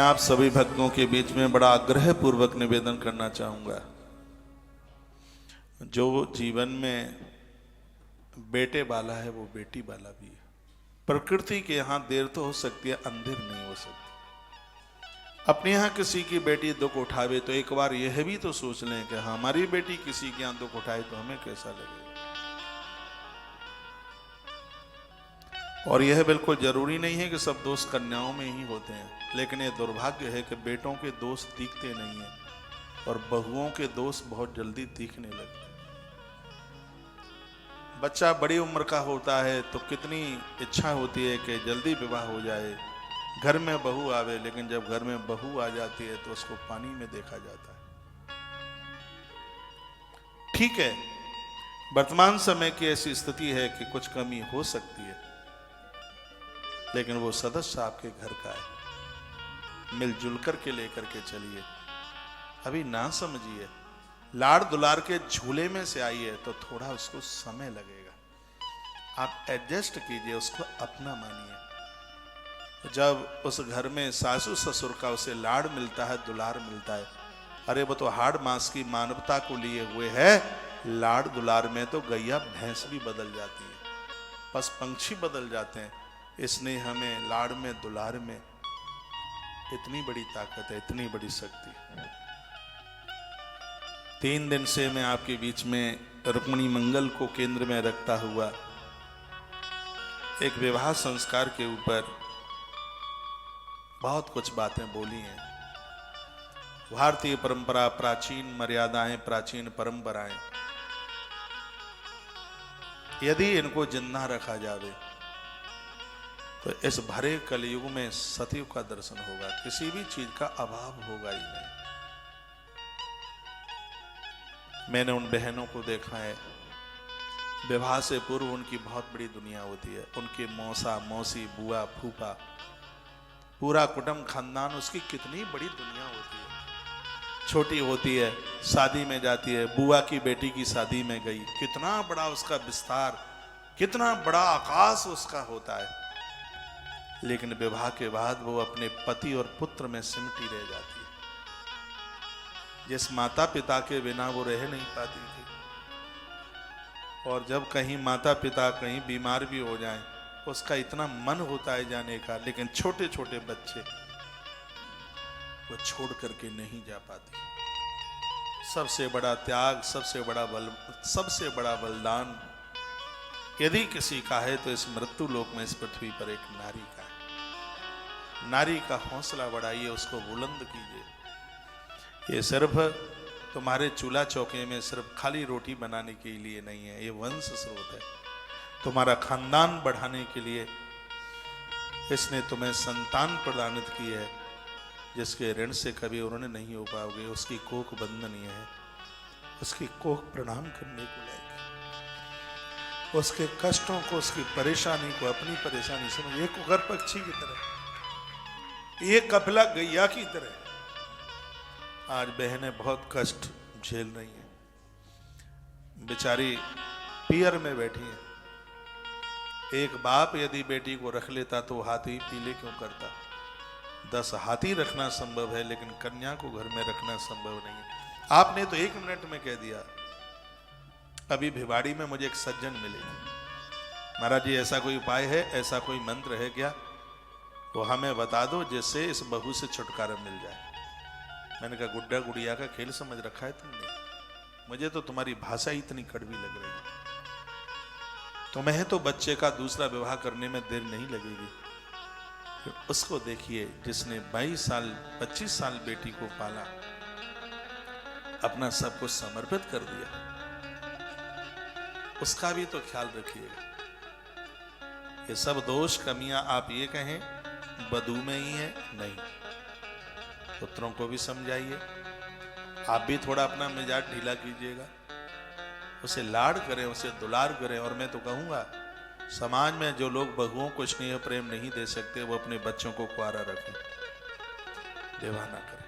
आप सभी भक्तों के बीच में बड़ा आग्रह पूर्वक निवेदन करना चाहूंगा। जो जीवन में बेटे वाला है वो बेटी वाला भी है। प्रकृति के यहाँ देर तो हो सकती है, अंधेर नहीं हो सकती। अपने यहाँ किसी की बेटी दुख उठावे तो एक बार यह भी तो सोच लें कि हमारी बेटी किसी के यहाँ दुख उठाए तो हमें कैसा लगेगा। और यह बिल्कुल जरूरी नहीं है कि सब दोष कन्याओं में ही होते हैं, लेकिन यह दुर्भाग्य है कि बेटों के दोष दिखते नहीं हैं और बहुओं के दोष बहुत जल्दी दिखने लगते हैं। बच्चा बड़ी उम्र का होता है तो कितनी इच्छा होती है कि जल्दी विवाह हो जाए, घर में बहू आवे, लेकिन जब घर में बहू आ जाती है तो उसको पानी में देखा जाता है। ठीक है, वर्तमान समय की ऐसी स्थिति है कि कुछ कमी हो सकती है, लेकिन वो सदस्य आपके घर का है। मिलजुल करके लेकर के चलिए। अभी ना समझिए, लाड़ दुलार के झूले में से आई है तो थोड़ा उसको समय लगेगा। आप एडजस्ट कीजिए, उसको अपना मानिए। जब उस घर में सासू ससुर का उसे लाड़ मिलता है, दुलार मिलता है, अरे वो तो हाड़ मांस की मानवता को लिए हुए है। लाड़ दुलार में तो गैया भैंस भी बदल जाती है, बस पंछी बदल जाते हैं। इसने हमें लाड़ में दुलार में इतनी बड़ी ताकत है, इतनी बड़ी शक्ति। 3 दिन से मैं आपके बीच में रुक्मिणी मंगल को केंद्र में रखता हुआ एक विवाह संस्कार के ऊपर बहुत कुछ बातें बोली हैं। भारतीय परंपरा, प्राचीन मर्यादाएं, प्राचीन परंपराएं, यदि इनको जिंदा रखा जावे तो इस भरे कलयुग में सतयुग का दर्शन होगा, किसी भी चीज का अभाव होगा ही नहीं। मैंने उन बहनों को देखा है, विवाह से पूर्व उनकी बहुत बड़ी दुनिया होती है। उनके मौसा, मौसी, बुआ, फूफा, पूरा कुटुंब खानदान, उसकी कितनी बड़ी दुनिया होती है। छोटी होती है, शादी में जाती है, बुआ की बेटी की शादी में गई, कितना बड़ा उसका विस्तार, कितना बड़ा आकाश उसका होता है। लेकिन विवाह के बाद वो अपने पति और पुत्र में सिमटी रह जाती है। जिस माता पिता के बिना वो रह नहीं पाती थी, और जब कहीं माता पिता कहीं बीमार भी हो जाएं, उसका इतना मन होता है जाने का, लेकिन छोटे छोटे बच्चे वो छोड़ करके नहीं जा पाती। सबसे बड़ा त्याग, सबसे बड़ा बलिदान यदि किसी का है तो इस मृत्यु लोक में, इस पृथ्वी पर एक नारी का है। नारी का हौसला बढ़ाइए, उसको बुलंद कीजिए। ये सिर्फ तुम्हारे चूल्हा चौके में सिर्फ खाली रोटी बनाने के लिए नहीं है, ये वंश स्रोत है, तुम्हारा खानदान बढ़ाने के लिए। इसने तुम्हें संतान प्रदानित की है, जिसके ऋण से कभी उन्होंने नहीं हो पाओगे। उसकी कोख बंधनीय है, उसकी कोख प्रणाम करने को लायक। उसके कष्टों को, उसकी परेशानी को अपनी परेशानी समझ। एक कुकर पक्षी की तरह, एक कपिला गैया की तरह आज बहनें बहुत कष्ट झेल रही हैं। बेचारी पियर में बैठी हैं। एक बाप यदि बेटी को रख लेता तो हाथी पीले क्यों करता। 10 हाथी रखना संभव है, लेकिन कन्या को घर में रखना संभव नहीं है। आपने तो 1 मिनट में कह दिया। अभी भिवाड़ी में मुझे एक सज्जन मिले, महाराज जी ऐसा कोई उपाय है, ऐसा कोई मंत्र है क्या, वो हमें बता दो जिससे इस बहू से छुटकारा मिल जाए। मैंने कहा गुड्डा गुड़िया का खेल समझ रखा है तुमने, मुझे तो तुम्हारी भाषा इतनी कड़वी लग रही है। तुम्हें तो बच्चे का दूसरा विवाह करने में देर नहीं लगेगी। उसको देखिए जिसने 22 साल 25 साल बेटी को पाला, अपना सब कुछ समर्पित कर दिया, उसका भी तो ख्याल रखिएगा। ये सब दोष कमियां आप ये कहें बधू में ही है, नहीं। पुत्रों को भी समझाइए, आप भी थोड़ा अपना मिजाज ढीला कीजिएगा, उसे लाड़ करें, उसे दुलार करें। और मैं तो कहूंगा, समाज में जो लोग बहुओं को स्नेह प्रेम नहीं दे सकते, वो अपने बच्चों को कुंवारा रखें, विवाह ना करें।